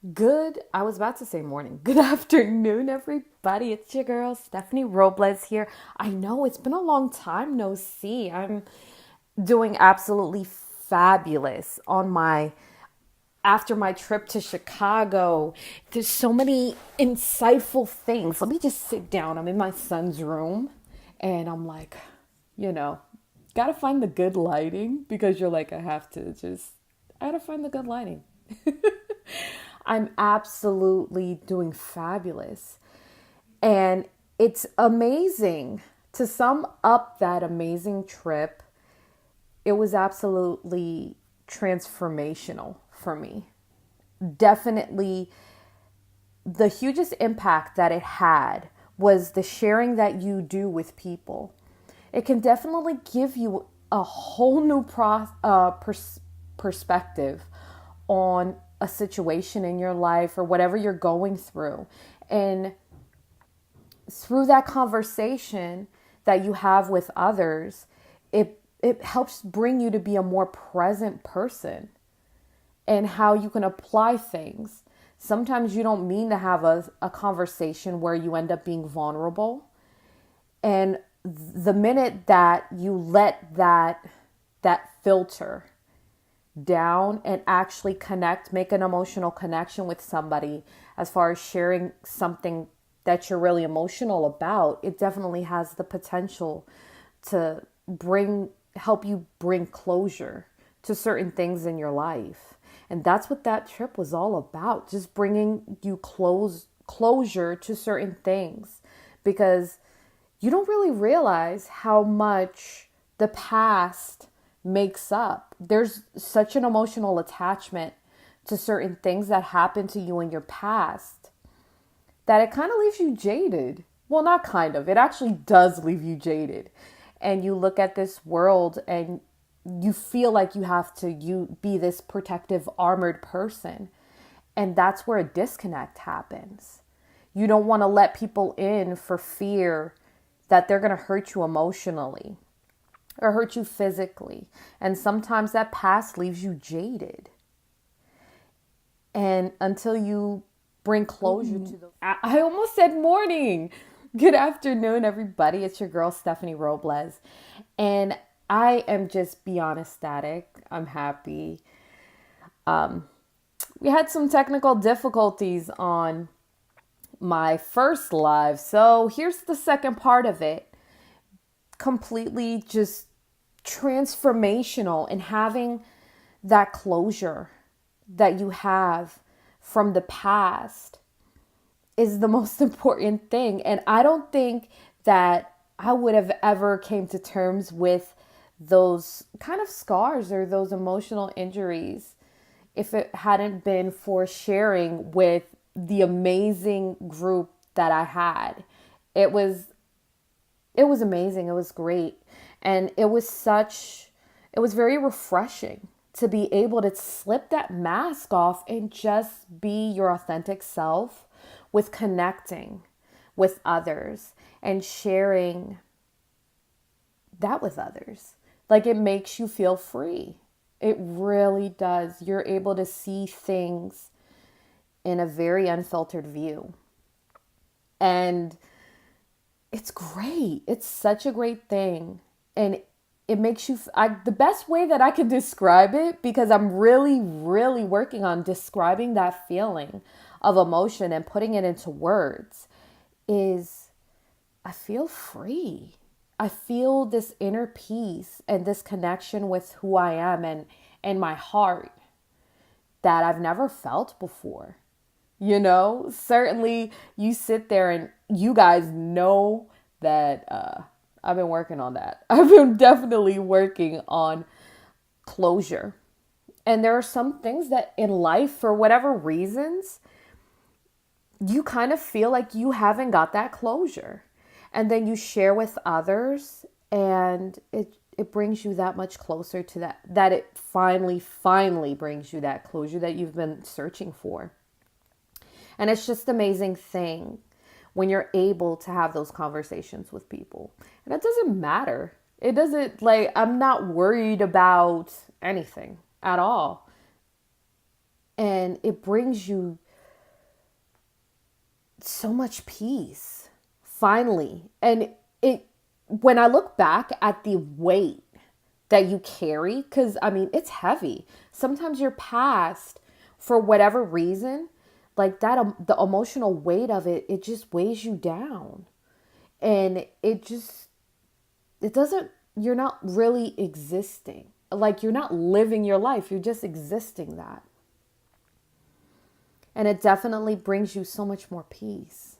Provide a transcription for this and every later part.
I was about to say morning. Good afternoon, everybody. It's your girl, Stephanie Robles here. I know it's been a long time no see. I'm doing absolutely fabulous after my trip to Chicago. There's so many insightful things. Let me just sit down. I'm in my son's room and I'm like, you know, gotta find the good lighting because you're like, I gotta find the good lighting. I'm absolutely doing fabulous. And it's amazing. To sum up that amazing trip, it was absolutely transformational for me. Definitely the hugest impact that it had was the sharing that you do with people. It can definitely give you a whole new perspective on a situation in your life or whatever you're going through. And through that conversation that you have with others, it helps bring you to be a more present person and how you can apply things. Sometimes you don't mean to have a conversation where you end up being vulnerable. And the minute that you let that filter down and actually make an emotional connection with somebody as far as sharing something that you're really emotional about, it definitely has the potential to help you bring closure to certain things in your life. And that's what that trip was all about, just bringing you closure to certain things, because you don't really realize how much the past makes up. There's such an emotional attachment to certain things that happened to you in your past that it kind of leaves you jaded. Well, not kind of, it actually does leave you jaded. And you look at this world and you feel like you be this protective armored person. And that's where a disconnect happens. You don't want to let people in for fear that they're going to hurt you emotionally or hurt you physically. And sometimes that past leaves you jaded. And until you bring closure to the... I almost said morning. Good afternoon, everybody. It's your girl, Stephanie Robles. And I am just beyond ecstatic. I'm happy. We had some technical difficulties on my first live. So here's the second part of it. Completely just transformational, and having that closure that you have from the past is the most important thing. And I don't think that I would have ever came to terms with those kind of scars or those emotional injuries if it hadn't been for sharing with the amazing group that I had. It was amazing. It was great. And it was very refreshing to be able to slip that mask off and just be your authentic self with connecting with others and sharing that with others. Like, it makes you feel free. It really does. You're able to see things in a very unfiltered view. And it's great. It's such a great thing. And it makes you, the best way that I can describe it, because I'm really, really working on describing that feeling of emotion and putting it into words, is I feel free. I feel this inner peace and this connection with who I am and my heart that I've never felt before. Certainly you sit there and you guys know that I've been working on that. I've been definitely working on closure. And there are some things that in life, for whatever reasons, you kind of feel like you haven't got that closure. And then you share with others, and it brings you that much closer to that it finally brings you that closure that you've been searching for. And it's just an amazing thing when you're able to have those conversations with people. And it doesn't matter. It doesn't, like, I'm not worried about anything at all. And it brings you so much peace, finally. And it, when I look back at the weight that you carry, because I mean, it's heavy. Sometimes your past, for whatever reason, like that, the emotional weight of it, it just weighs you down. And it doesn't, you're not really existing. Like you're not living your life, you're just existing that. And it definitely brings you so much more peace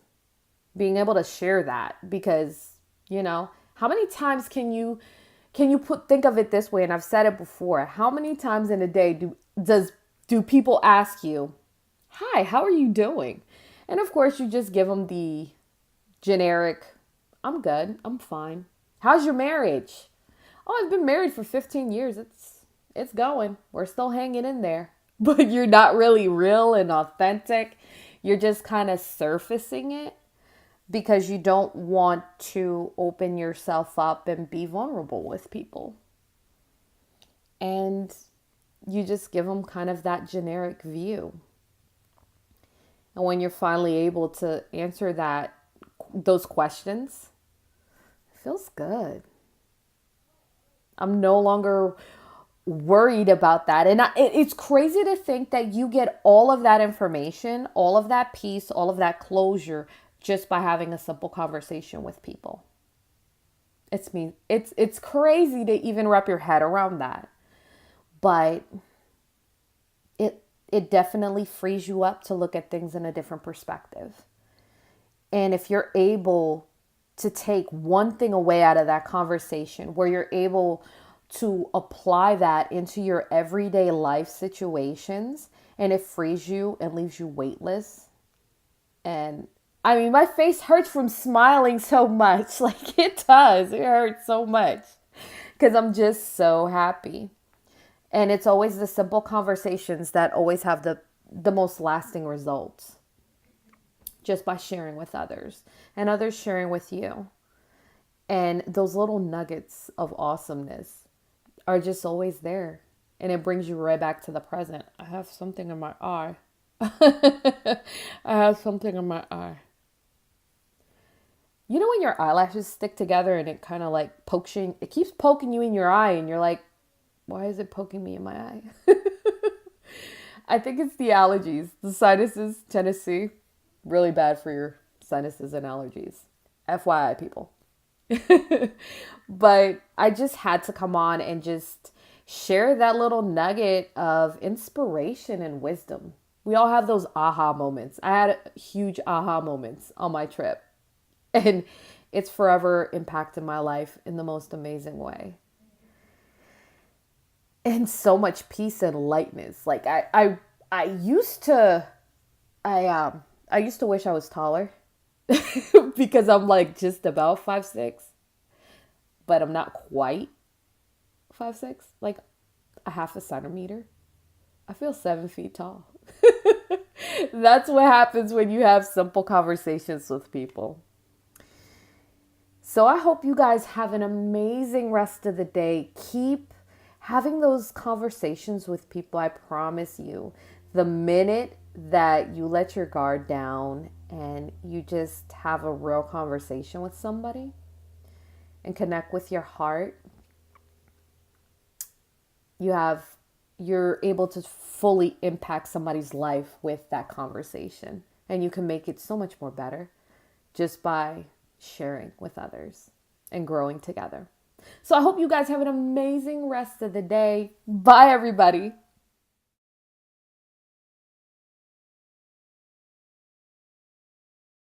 being able to share that, because, how many times can you think of it this way, and I've said it before, how many times in a day do people ask you, "Hi, how are you doing?" And of course, you just give them the generic, "I'm good, I'm fine." "How's your marriage?" "Oh, I've been married for 15 years. It's going. We're still hanging in there." But you're not really real and authentic. You're just kind of surfacing it because you don't want to open yourself up and be vulnerable with people. And you just give them kind of that generic view. And when you're finally able to answer those questions, it feels good. I'm no longer worried about that. And it's crazy to think that you get all of that information, all of that peace, all of that closure just by having a simple conversation with people. It's crazy to even wrap your head around that. But it definitely frees you up to look at things in a different perspective. And if you're able to take one thing away out of that conversation, where you're able to apply that into your everyday life situations, and it frees you and leaves you weightless. And I mean, my face hurts from smiling so much. Like it does. It hurts so much because I'm just so happy. And it's always the simple conversations that always have the most lasting results, just by sharing with others and others sharing with you. And those little nuggets of awesomeness are just always there. And it brings you right back to the present. I have something in my eye. I have something in my eye. You know when your eyelashes stick together and it kind of like pokes you, it keeps poking you in your eye and you're like, why is it poking me in my eye? I think it's the allergies. The sinuses, Tennessee, really bad for your sinuses and allergies. FYI, people. But I just had to come on and just share that little nugget of inspiration and wisdom. We all have those aha moments. I had huge aha moments on my trip, and it's forever impacted my life in the most amazing way. And so much peace and lightness. Like I used to I used to wish I was taller because I'm like just about 5'6", but I'm not quite 5'6", like a half a centimeter. I feel 7 feet tall. That's what happens when you have simple conversations with people. So I hope you guys have an amazing rest of the day. Keep having those conversations with people. I promise you, the minute that you let your guard down and you just have a real conversation with somebody and connect with your heart, you're able to fully impact somebody's life with that conversation. And you can make it so much more better just by sharing with others and growing together. So I hope you guys have an amazing rest of the day. Bye, everybody.